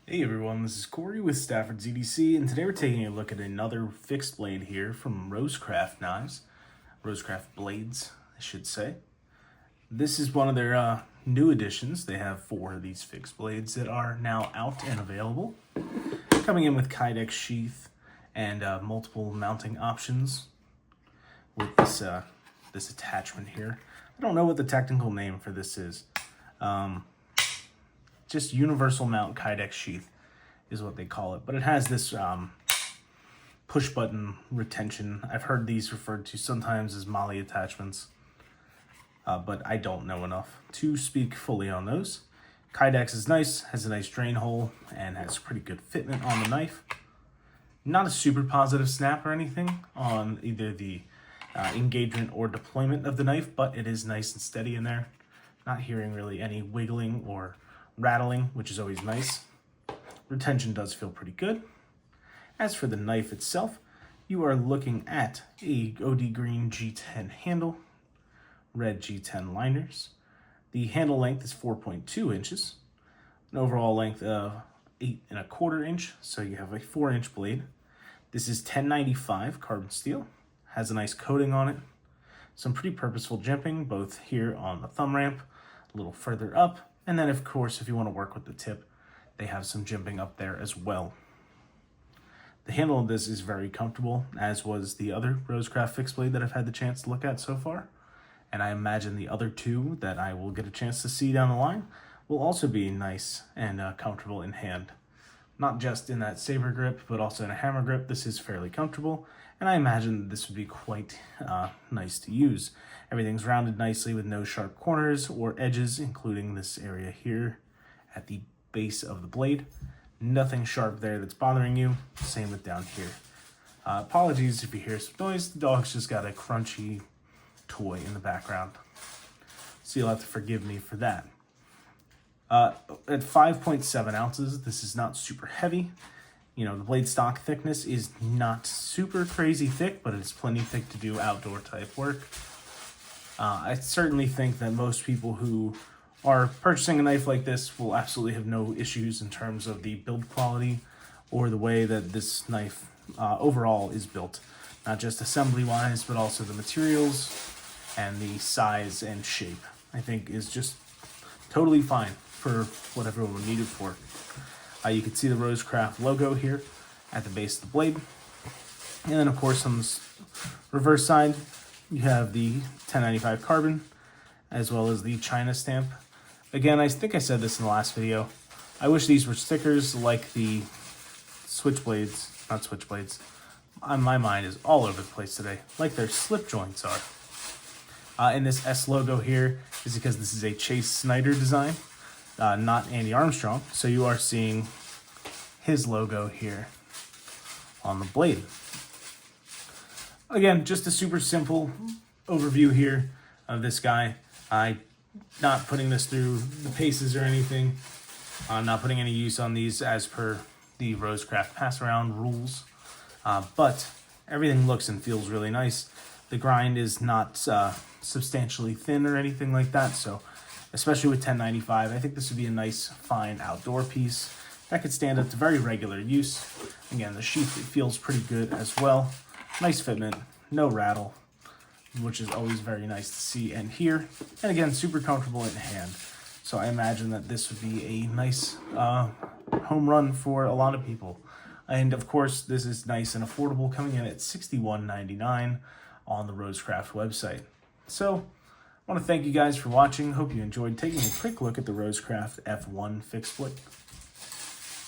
Hey everyone, this is Corey with Stafford's EDC, and today we're taking a look at another fixed blade here from Rosecraft knives. Rosecraft blades, I should say. This is one of their new additions. They have 4 of these fixed blades that are now out and available. Coming in with Kydex sheath and multiple mounting options with this attachment here. I don't know what the technical name for this is. Just universal mount Kydex sheath is what they call it. But it has this push button retention. I've heard these referred to sometimes as molly attachments, but I don't know enough to speak fully on those. Kydex is nice, has a nice drain hole, and has pretty good fitment on the knife. Not a super positive snap or anything on either the engagement or deployment of the knife, but it is nice and steady in there. Not hearing really any wiggling or rattling, which is always nice. Retention does feel pretty good. As for the knife itself, you are looking at a OD green G10 handle, red G10 liners. The handle length is 4.2 inches, an overall length of 8.25 inch, so you have a 4-inch blade. This is 1095 carbon steel, has a nice coating on it, some pretty purposeful jimping, both here on the thumb ramp, a little further up, and then, of course, if you want to work with the tip, they have some jimping up there as well. The handle of this is very comfortable, as was the other Rosecraft fixed blade that I've had the chance to look at so far. And I imagine the other 2 that I will get a chance to see down the line will also be nice and comfortable in hand. Not just in that saber grip, but also in a hammer grip. This is fairly comfortable, and I imagine this would be quite nice to use. Everything's rounded nicely with no sharp corners or edges, including this area here at the base of the blade. Nothing sharp there that's bothering you. Same with down here. Apologies if you hear some noise. The dog's just got a crunchy toy in the background, so you'll have to forgive me for that. At 5.7 ounces, this is not super heavy. You know, the blade stock thickness is not super crazy thick, but it's plenty thick to do outdoor type work. I certainly think that most people who are purchasing a knife like this will absolutely have no issues in terms of the build quality or the way that this knife overall is built. Not just assembly-wise, but also the materials and the size and shape, I think is just totally fine for what everyone would need it for. You can see the Rosecraft logo here at the base of the blade. And then, of course, on the reverse side, you have the 1095 carbon, as well as the China stamp. Again, I think I said this in the last video. I wish these were stickers like the switchblades, not switchblades. My mind is all over the place today, like their slip joints are. And this S logo here is because this is a Chase Snyder design, not Andy Armstrong. So you are seeing his logo here on the blade. Again, just a super simple overview here of this guy. I'm not putting this through the paces or anything. I'm not putting any use on these as per the Rosecraft pass-around rules. But everything looks and feels really nice. The grind is not substantially thin or anything like that, so especially with 1095, I think this would be a nice, fine outdoor piece that could stand up to very regular use. Again, the sheath feels pretty good as well. Nice fitment, no rattle, which is always very nice to see and hear. And again, super comfortable in hand. So I imagine that this would be a nice home run for a lot of people. And of course, this is nice and affordable, coming in at $61.99 on the Rosecraft website. So I want to thank you guys for watching. Hope you enjoyed taking a quick look at the Rosecraft F1 fixed blade.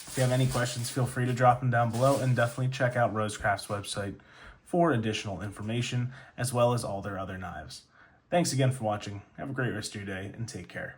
If you have any questions, feel free to drop them down below, and definitely check out Rosecraft's website for additional information, as well as all their other knives. Thanks again for watching. Have a great rest of your day, and take care.